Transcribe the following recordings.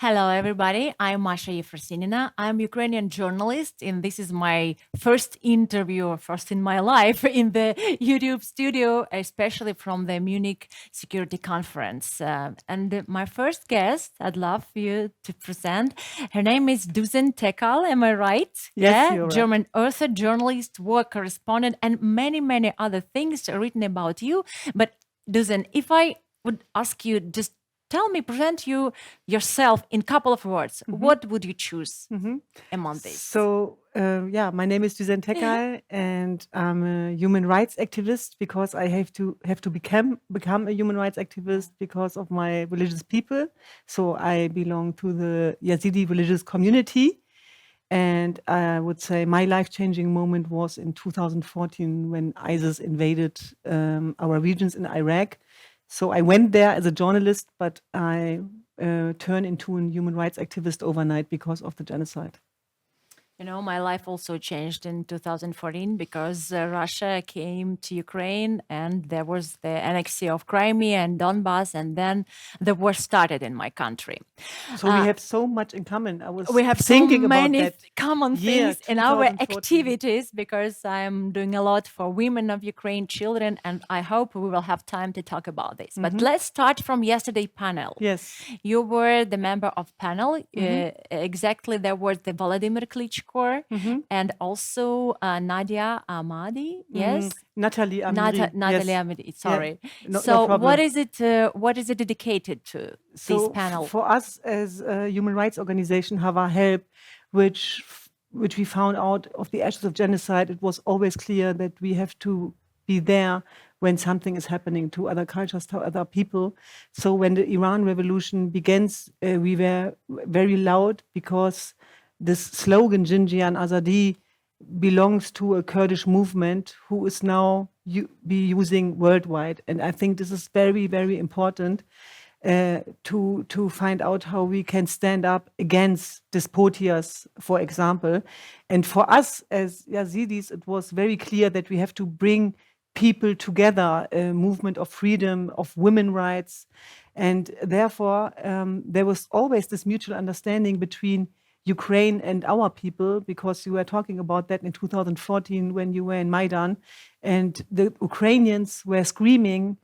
Hello, everybody. I'm Masha Efrosinina. I'm Ukrainian journalist, and this is my first interview, first in my life, in the YouTube studio, especially from the Munich Security Conference. And my first guest, I'd love you to present. Her name is Düzen Tekkal. Am I right? Yes, you're right. German author, journalist, war correspondent, and many, many other things written about you. But Düzen, if I would ask you just tell me, present you yourself in a couple of words. What would you choose among these? So, my name is Düzen Tekkal, and I'm a human rights activist because I have to become a human rights activist because of my religious people. So I belong to the Yazidi religious community, and I would say my life-changing moment was in 2014 when ISIS invaded our regions in Iraq. So I went there as a journalist, but I turned into a human rights activist overnight because of the genocide. You know, my life also changed in 2014 because Russia came to Ukraine and there was the annexation of Crimea and Donbass, and then the war started in my country. So we have so much in common. We have thinking so about many that common year, things in our 2014. activities because I'm doing a lot for women of Ukraine, children, and I hope we will have time to talk about this. But let's start from yesterday panel. Yes. You were the member of panel. Exactly, there was the Vladimir Klitschko and also Nadia Amadi. Yes. Natalie Amiri. Natalie Yes. Amadi. Sorry. No So problem. what is it? What is it dedicated to? This panel. For us as a human rights organization, Hava Help, which we found out of the ashes of genocide, it was always clear that we have to be there when something is happening to other cultures, to other people. So when the Iran revolution begins, we were very loud because this slogan, Jinjian Azadi, belongs to a Kurdish movement who is now be using worldwide. And I think this is very, very important to find out how we can stand up against despotias, for example. And for us as Yazidis, it was very clear that we have to bring people together, a movement of freedom, of women's rights. And therefore, there was always this mutual understanding between Ukraine and our people, because you were talking about that in 2014 when you were in Maidan, and the Ukrainians were screaming,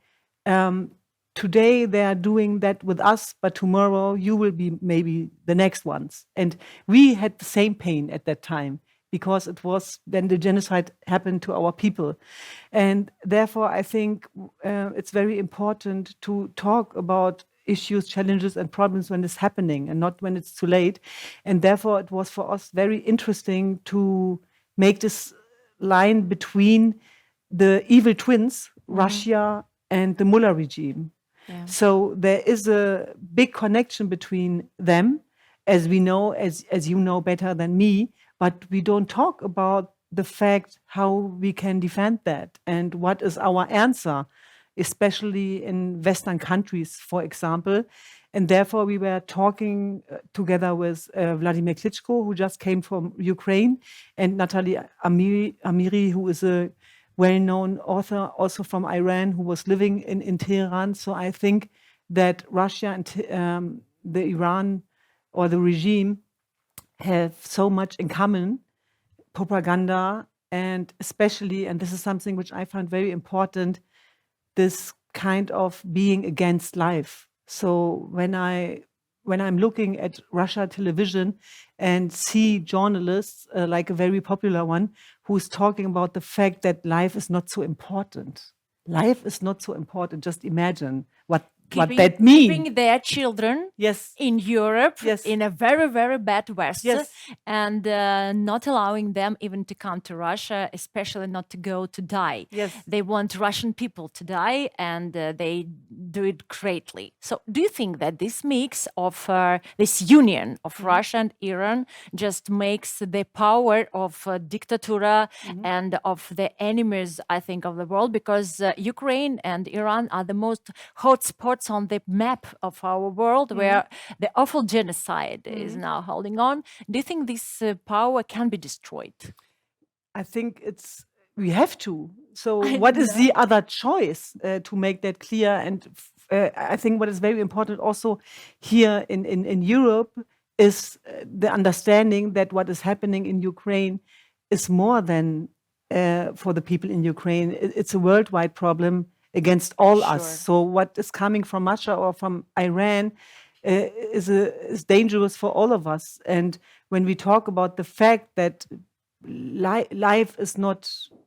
today they are doing that with us, but tomorrow you will be maybe the next ones. And we had the same pain at that time because it was then the genocide happened to our people. And therefore, I think it's very important to talk about issues, challenges, and problems when it's happening and not when it's too late. And therefore, it was for us very interesting to make this line between the evil twins, Russia and the Mullah regime. Yeah. So there is a big connection between them, as we know, as you know better than me, but we don't talk about the fact how we can defend that and what is our answer, especially in Western countries, for example. And therefore, we were talking together with Vladimir Klitschko, who just came from Ukraine, and Natalie Amiri, who is a well-known author also from Iran, who was living in Tehran. So I think that Russia and the Iran or the regime have so much in common, propaganda, and especially, and this is something which I find very important, this kind of being against life. So when I'm looking at Russia television and see journalists like a very popular one who's talking about the fact that life is not so important. Life is not so important. Just imagine what that means. Keeping their children in Europe in a very, very bad West and not allowing them even to come to Russia, especially not to go to die. They want Russian people to die, and they do it greatly. So do you think that this mix of this union of Russia and Iran just makes the power of dictatura and of the enemies, I think, of the world? Because Ukraine and Iran are the most hot spots on the map of our world where the awful genocide is now holding on. Do you think this power can be destroyed? I think we have to. So what is the other choice to make that clear? And I think what is very important also here in Europe is the understanding that what is happening in Ukraine is more than for the people in Ukraine. It's a worldwide problem against all us. So what is coming from Masha or from Iran is dangerous for all of us. And when we talk about the fact that life is not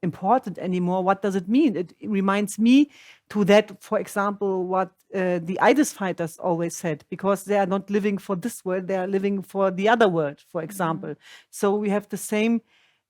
important anymore, what does it mean? It reminds me to that, for example, what the ISIS fighters always said, because they are not living for this world, they are living for the other world, for example. So we have the same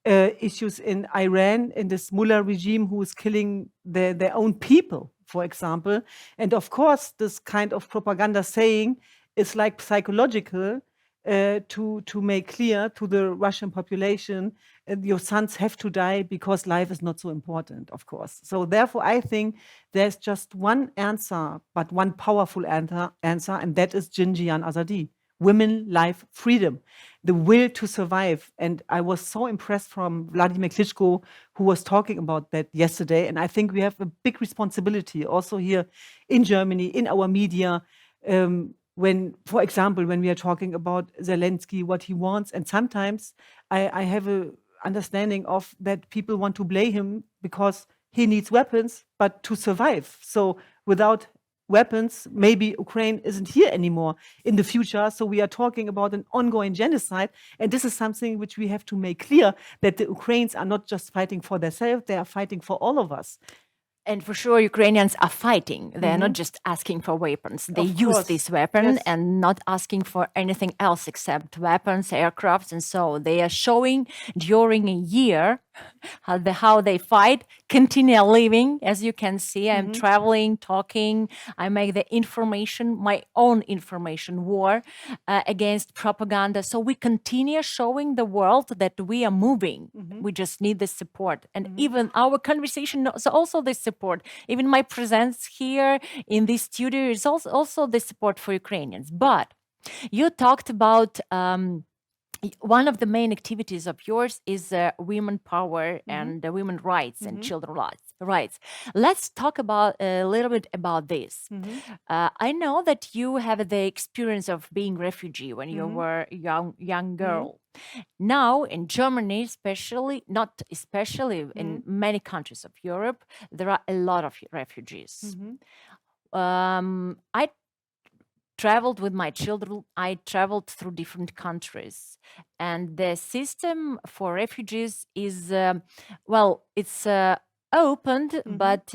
issues in Iran, in this mullah regime who is killing their own people, for example. And of course, this kind of propaganda saying is like psychological to make clear to the Russian population, your sons have to die because life is not so important, of course. So therefore, I think there's just one answer, but one powerful answer, and that is Jinjian Azadi. Women, life, freedom, the will to survive. And I was so impressed from Vladimir Klitschko, who was talking about that yesterday. And I think we have a big responsibility also here in Germany, in our media, when, for example, when we are talking about Zelensky, what he wants. And sometimes I have a understanding of that people want to blame him because he needs weapons, but to survive. So without weapons, maybe Ukraine isn't here anymore in the future. So we are talking about an ongoing genocide. And this is something which we have to make clear, that the Ukrainians are not just fighting for themselves, they are fighting for all of us. And for sure, Ukrainians are fighting. They're not just asking for weapons. They use this weapon and not asking for anything else except weapons, aircrafts, and so they are showing during a year how they fight, continue living. As you can see, I'm traveling, talking. I make the information, my own information war against propaganda. So we continue showing the world that we are moving. We just need the support. And even our conversation is also the support. Even my presence here in this studio is also the support for Ukrainians. But you talked about one of the main activities of yours is women power and women rights and children rights. Let's talk about a little bit about this. I know that you have the experience of being refugee when you were young girl. Now in Germany, not especially in many countries of Europe, there are a lot of refugees. I traveled with my children. I traveled through different countries, and the system for refugees is it's opened, but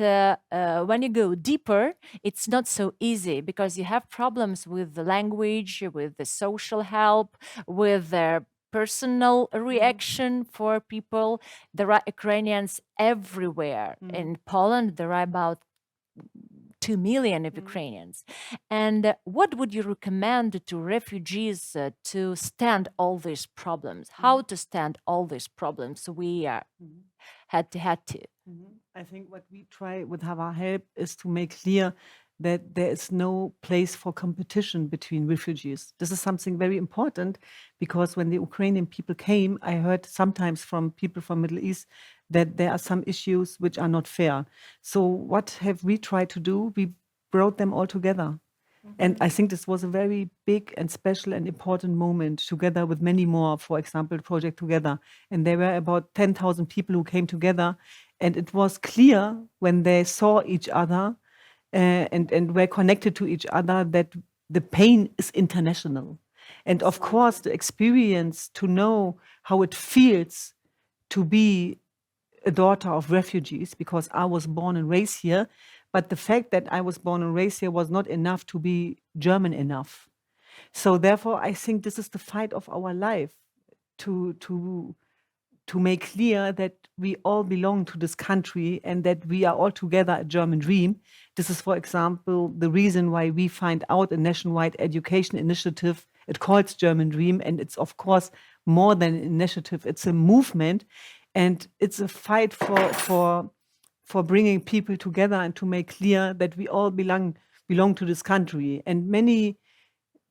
when you go deeper, it's not so easy because you have problems with the language, with the social help, with the personal reaction for people. There are Ukrainians everywhere. In Poland, there are about 2 million of Ukrainians. And what would you recommend to refugees to stand all these problems? How to stand all these problems we are had to? I think what we try with our help is to make clear that there is no place for competition between refugees. This is something very important because when the Ukrainian people came, I heard sometimes from people from Middle East that there are some issues which are not fair. So what have we tried to do? We brought them all together. And I think this was a very big and special and important moment, together with many more, for example, Project Together. And there were about 10,000 people who came together. And it was clear when they saw each other and were connected to each other that the pain is international. And of course, the experience to know how it feels to be a daughter of refugees, because I was born and raised here. But the fact that I was born and raised here was not enough to be German enough. So therefore, I think this is the fight of our life, to make clear that we all belong to this country and that we are all together a German dream. This is, for example, the reason why we find out a nationwide education initiative. It calls German Dream, and it's, of course, more than an initiative. It's a movement, and it's a fight for bringing people together and to make clear that we all belong to this country. And many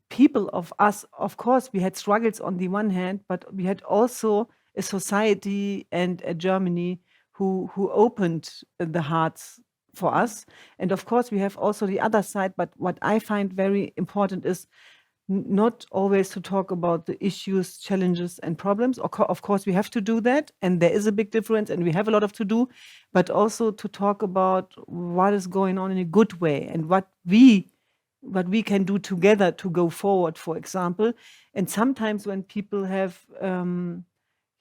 people of us, of course, we had struggles on the one hand, but we had also a society and a Germany who opened the hearts for us. And of course, we have also the other side. But what I find very important is not always to talk about the issues, challenges, and problems. Of course, we have to do that, and there is a big difference, and we have a lot of to do, but also to talk about what is going on in a good way and what we can do together to go forward, for example. And sometimes when people have,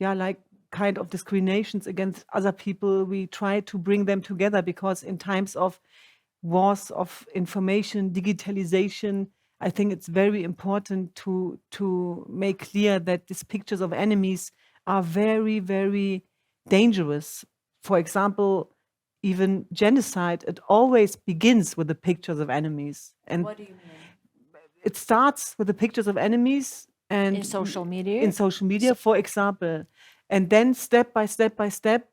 like kind of discriminations against other people, we try to bring them together, because in times of wars of information, digitalization, I think it's very important to make clear that these pictures of enemies are very, very dangerous. For example, even genocide, it always begins with the pictures of enemies. And what do you mean? It starts with the pictures of enemies and in social media. In social media, for example, and then step by step by step,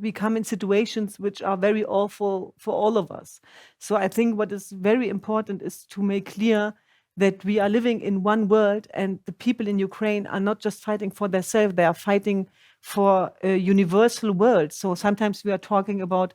we come in situations which are very awful for all of us. So I think what is very important is to make clear that we are living in one world, and the people in Ukraine are not just fighting for themselves, they are fighting for a universal world. So sometimes we are talking about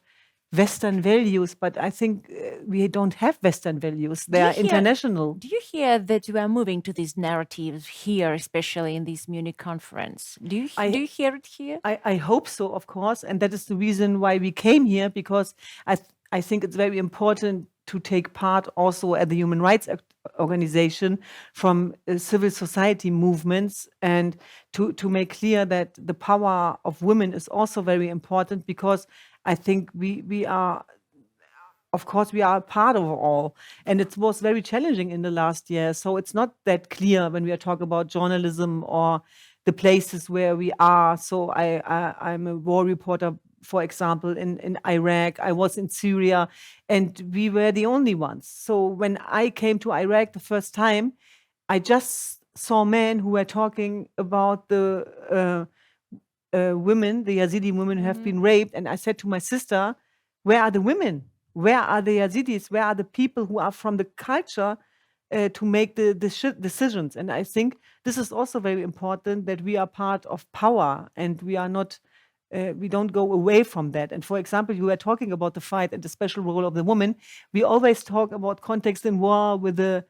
Western values, but I think we don't have Western values. They are international. Do you hear that we are moving to these narratives here, especially in this Munich conference? Do you hear it here? I hope so, of course. And that is the reason why we came here, because I think it's very important to take part also at the human rights organization from civil society movements, and to make clear that the power of women is also very important, because I think we are, of course, we are a part of all. And it was very challenging in the last year. So it's not that clear when we are talking about journalism or the places where we are. So I'm a war reporter, for example, in Iraq. I was in Syria, and we were the only ones. So when I came to Iraq the first time, I just saw men who were talking about the women, the Yazidi women who have been raped. And I said to my sister, where are the women? Where are the Yazidis? Where are the people who are from the culture to make the decisions? And I think this is also very important, that we are part of power, and we are not, we don't go away from that. And for example, you were talking about the fight and the special role of the woman. We always talk about context in war with the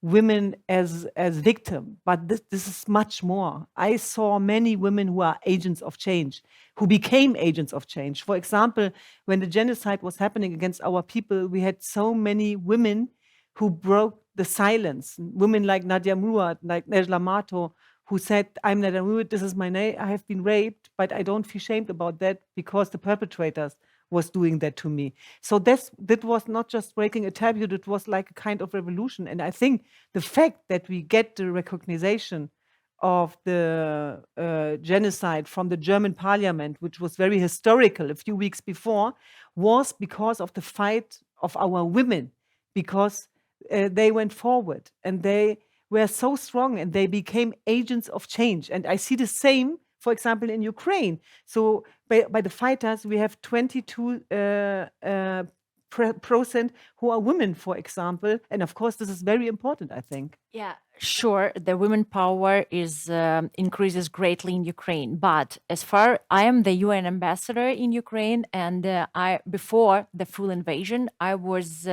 women as victim, but this is much more. I saw many women who are agents of change, who became agents of change. For example, when the genocide was happening against our people, we had so many women who broke the silence. Women like Nadia Murad, like Nejla Mato, who said, I'm Nadia Murad, this is my name, I have been raped, but I don't feel shamed about that, because the perpetrators was doing that to me. So that was not just breaking a taboo, it was like a kind of revolution. And I think the fact that we get the recognition of the genocide from the German parliament, which was very historical a few weeks before, was because of the fight of our women, because they went forward and they were so strong and they became agents of change. And I see the same, for example, in Ukraine. So by the fighters, we have 22% who are women, for example. And of course, this is very important, I think. Yeah, sure. The women power is increases greatly in Ukraine. But as far I am the UN ambassador in Ukraine, and before the full invasion, I was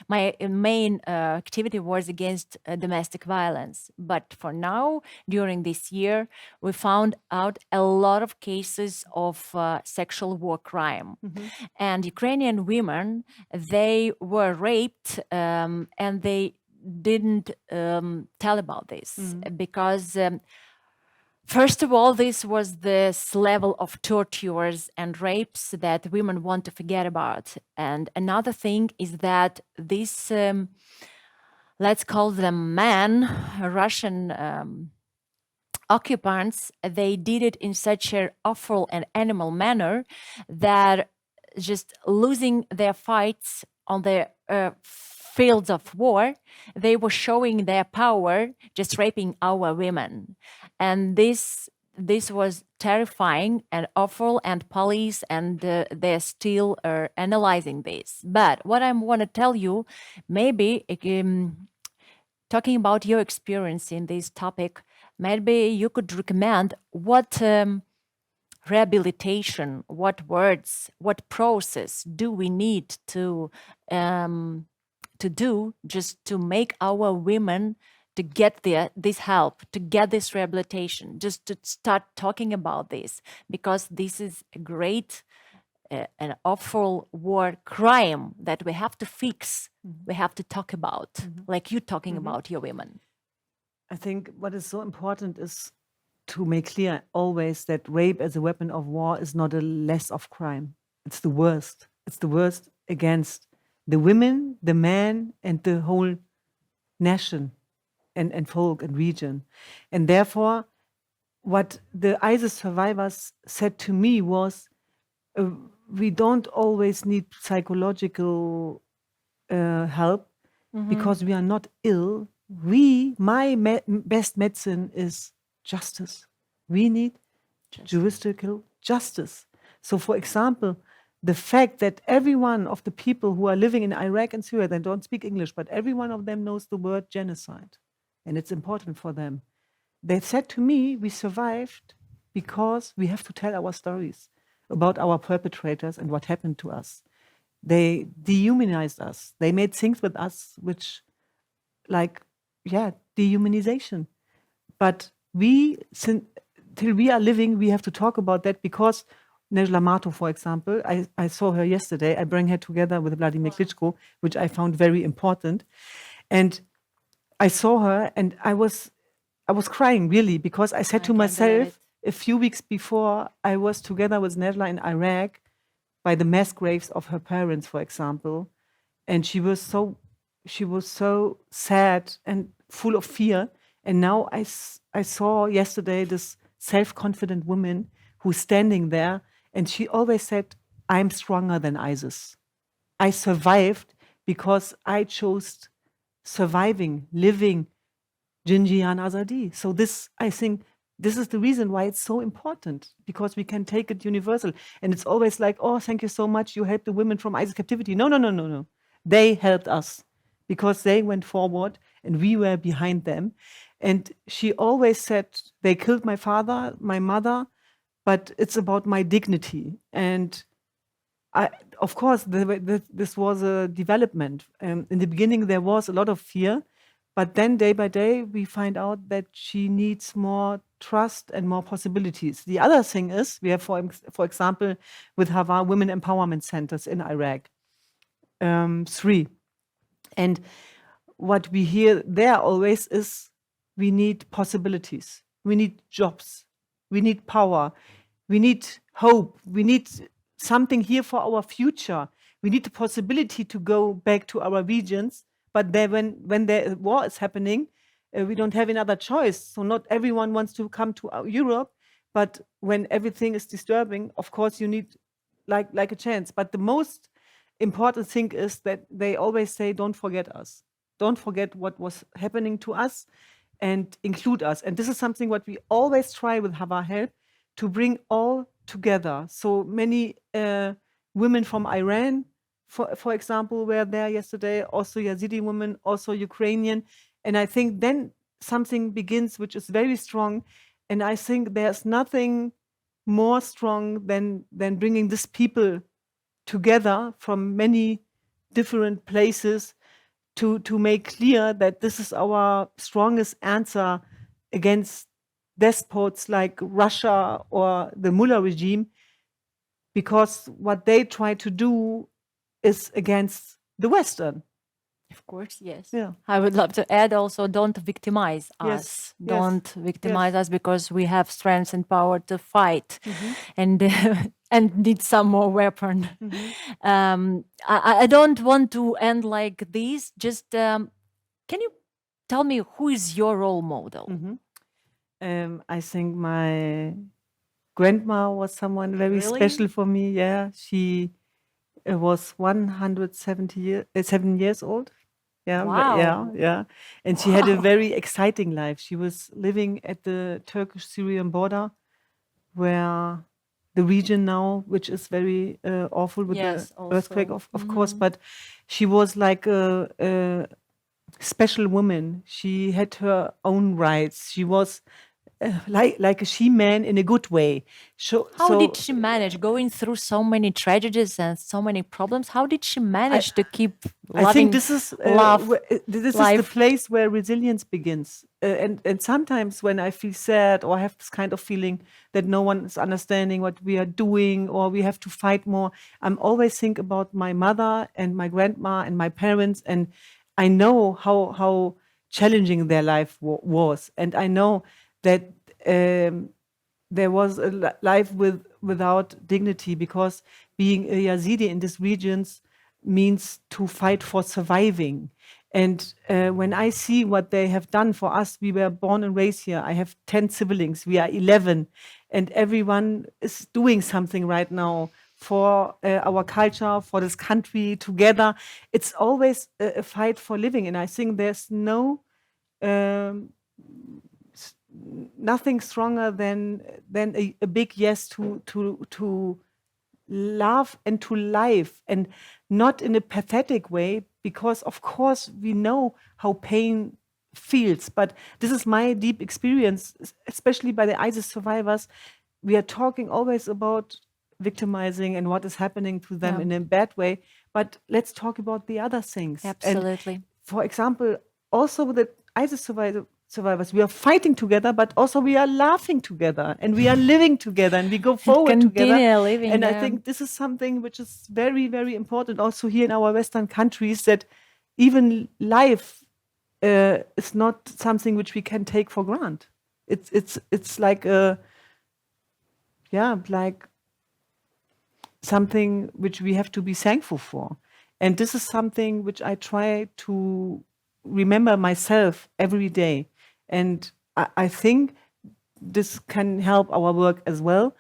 my main activity was against domestic violence. But for now, during this year, we found out a lot of cases of sexual war crime, and Ukrainian women, they were raped, and they didn't tell about this because first of all, this was this level of tortures and rapes that women want to forget about. And another thing is that these, let's call them men, Russian occupants, they did it in such an awful and animal manner that just losing their fights on the fields of war, they were showing their power, just raping our women. And this was terrifying and awful, and police and they're still analyzing this. But what I want to tell you, maybe talking about your experience in this topic, maybe you could recommend what rehabilitation, what words, what process do we need to do just to make our women to get this help, to get this rehabilitation, just to start talking about this, because this is a great, an awful war crime that we have to fix, we have to talk about, like you talking about your women. I think what is so important is to make clear always that rape as a weapon of war is not a less of crime. It's the worst. It's the worst against the women, the men, and the whole nation and folk and region. And therefore, what the ISIS survivors said to me was, we don't always need psychological help because we are not ill. My best medicine is justice. We need juridical justice. So, for example, the fact that every one of the people who are living in Iraq and Syria, they don't speak English, but every one of them knows the word genocide, and it's important for them. They said to me, we survived because we have to tell our stories about our perpetrators and what happened to us. They dehumanized us. They made things with us which, dehumanization. But till we are living, we have to talk about that, because Nejla Mato, for example, I saw her yesterday. I bring her together with Vladimir Klitschko, which I found very important. And I saw her and I was crying, really, because I said to myself, a few weeks before, I was together with Nejla in Iraq by the mass graves of her parents, for example. And she was so sad and full of fear. And now I saw yesterday this self-confident woman who's standing there, and she always said, I'm stronger than ISIS. I survived because I chose surviving, living Jinjiyan Azadi. So this, I think, this is the reason why it's so important, because we can take it universal. And it's always like, oh, thank you so much, you helped the women from ISIS captivity. No. They helped us because they went forward and we were behind them. And she always said, they killed my father, my mother, but it's about my dignity. And of course, this was a development. In the beginning, there was a lot of fear, but then day by day, we find out that she needs more trust and more possibilities. The other thing is, we have, for example, with Hava, women empowerment centers in Iraq, 3. And what we hear there always is, we need possibilities, we need jobs, we need power, we need hope, we need something here for our future. We need the possibility to go back to our regions, but then when the war is happening, we don't have another choice. So not everyone wants to come to Europe, but when everything is disturbing, of course you need like a chance. But the most important thing is that they always say, don't forget us. Don't forget what was happening to us and include us. And this is something what we always try with Hava Help, to bring all together. So many women from Iran, for example, were there yesterday, also Yazidi women, also Ukrainian. And I think then something begins which is very strong. And I think there's nothing more strong than bringing these people together from many different places to make clear that this is our strongest answer against despots like Russia or the Mullah regime, because what they try to do is against the Western. Of course, yes. Yeah. I would love to add also, don't victimize Yes, us. yes, Don't victimize yes. us, because we have strength and power to fight and and need some more weapon. I don't want to end like this. Just can you tell me, who is your role model? I think my grandma was someone very special for me. Yeah, she was 107 years old. Yeah, Wow. yeah. And she had a very exciting life. She was living at the Turkish-Syrian border, where the region now, which is very awful with the earthquake, of course, but she was like a special woman. She had her own rights. She was like a she-man in a good way. How did she manage going through so many tragedies and so many problems? How did she manage to keep loving? I think this is this is the place where resilience begins. And sometimes when I feel sad or have this kind of feeling that no one is understanding what we are doing or we have to fight more, I'm always think about my mother and my grandma and my parents, and I know how challenging their life was, and I know that there was a life without dignity, because being a Yazidi in these regions means to fight for surviving. And when I see what they have done for us, we were born and raised here. I have 10 siblings. We are 11. And everyone is doing something right now for our culture, for this country together. It's always a fight for living. And I think there's nothing stronger than a big yes to love and to life, and not in a pathetic way, because of course we know how pain feels, but this is my deep experience, especially by the ISIS survivors. We are talking always about victimizing and what is happening to them in a bad way, but let's talk about the other things. Absolutely. And for example, also the ISIS survivors, we are fighting together, but also we are laughing together, and we are living together, and we go forward together. Living, and I think this is something which is very, very important also here in our Western countries, that even life is not something which we can take for granted. It's like like something which we have to be thankful for. And this is something which I try to remember myself every day. And I think this can help our work as well.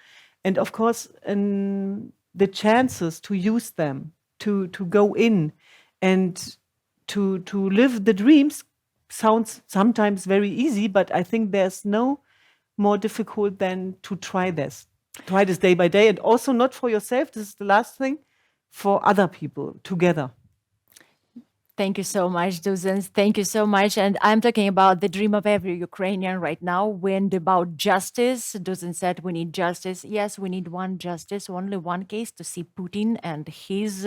And of course, the chances to use them, to go in and to live the dreams sounds sometimes very easy, but I think there's no more difficult than to try this day by day. And also not for yourself, this is the last thing, for other people together. Thank you so much, Düzen. Thank you so much. And I'm talking about the dream of every Ukrainian right now, and about justice. Düzen said we need justice. Yes, we need one justice, only one case, to see Putin and his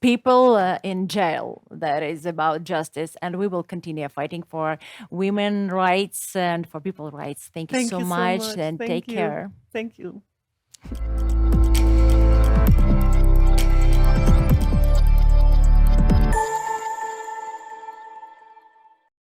people in jail. That is about justice. And we will continue fighting for women rights and for people's rights. Thank you so much, and take care. Thank you.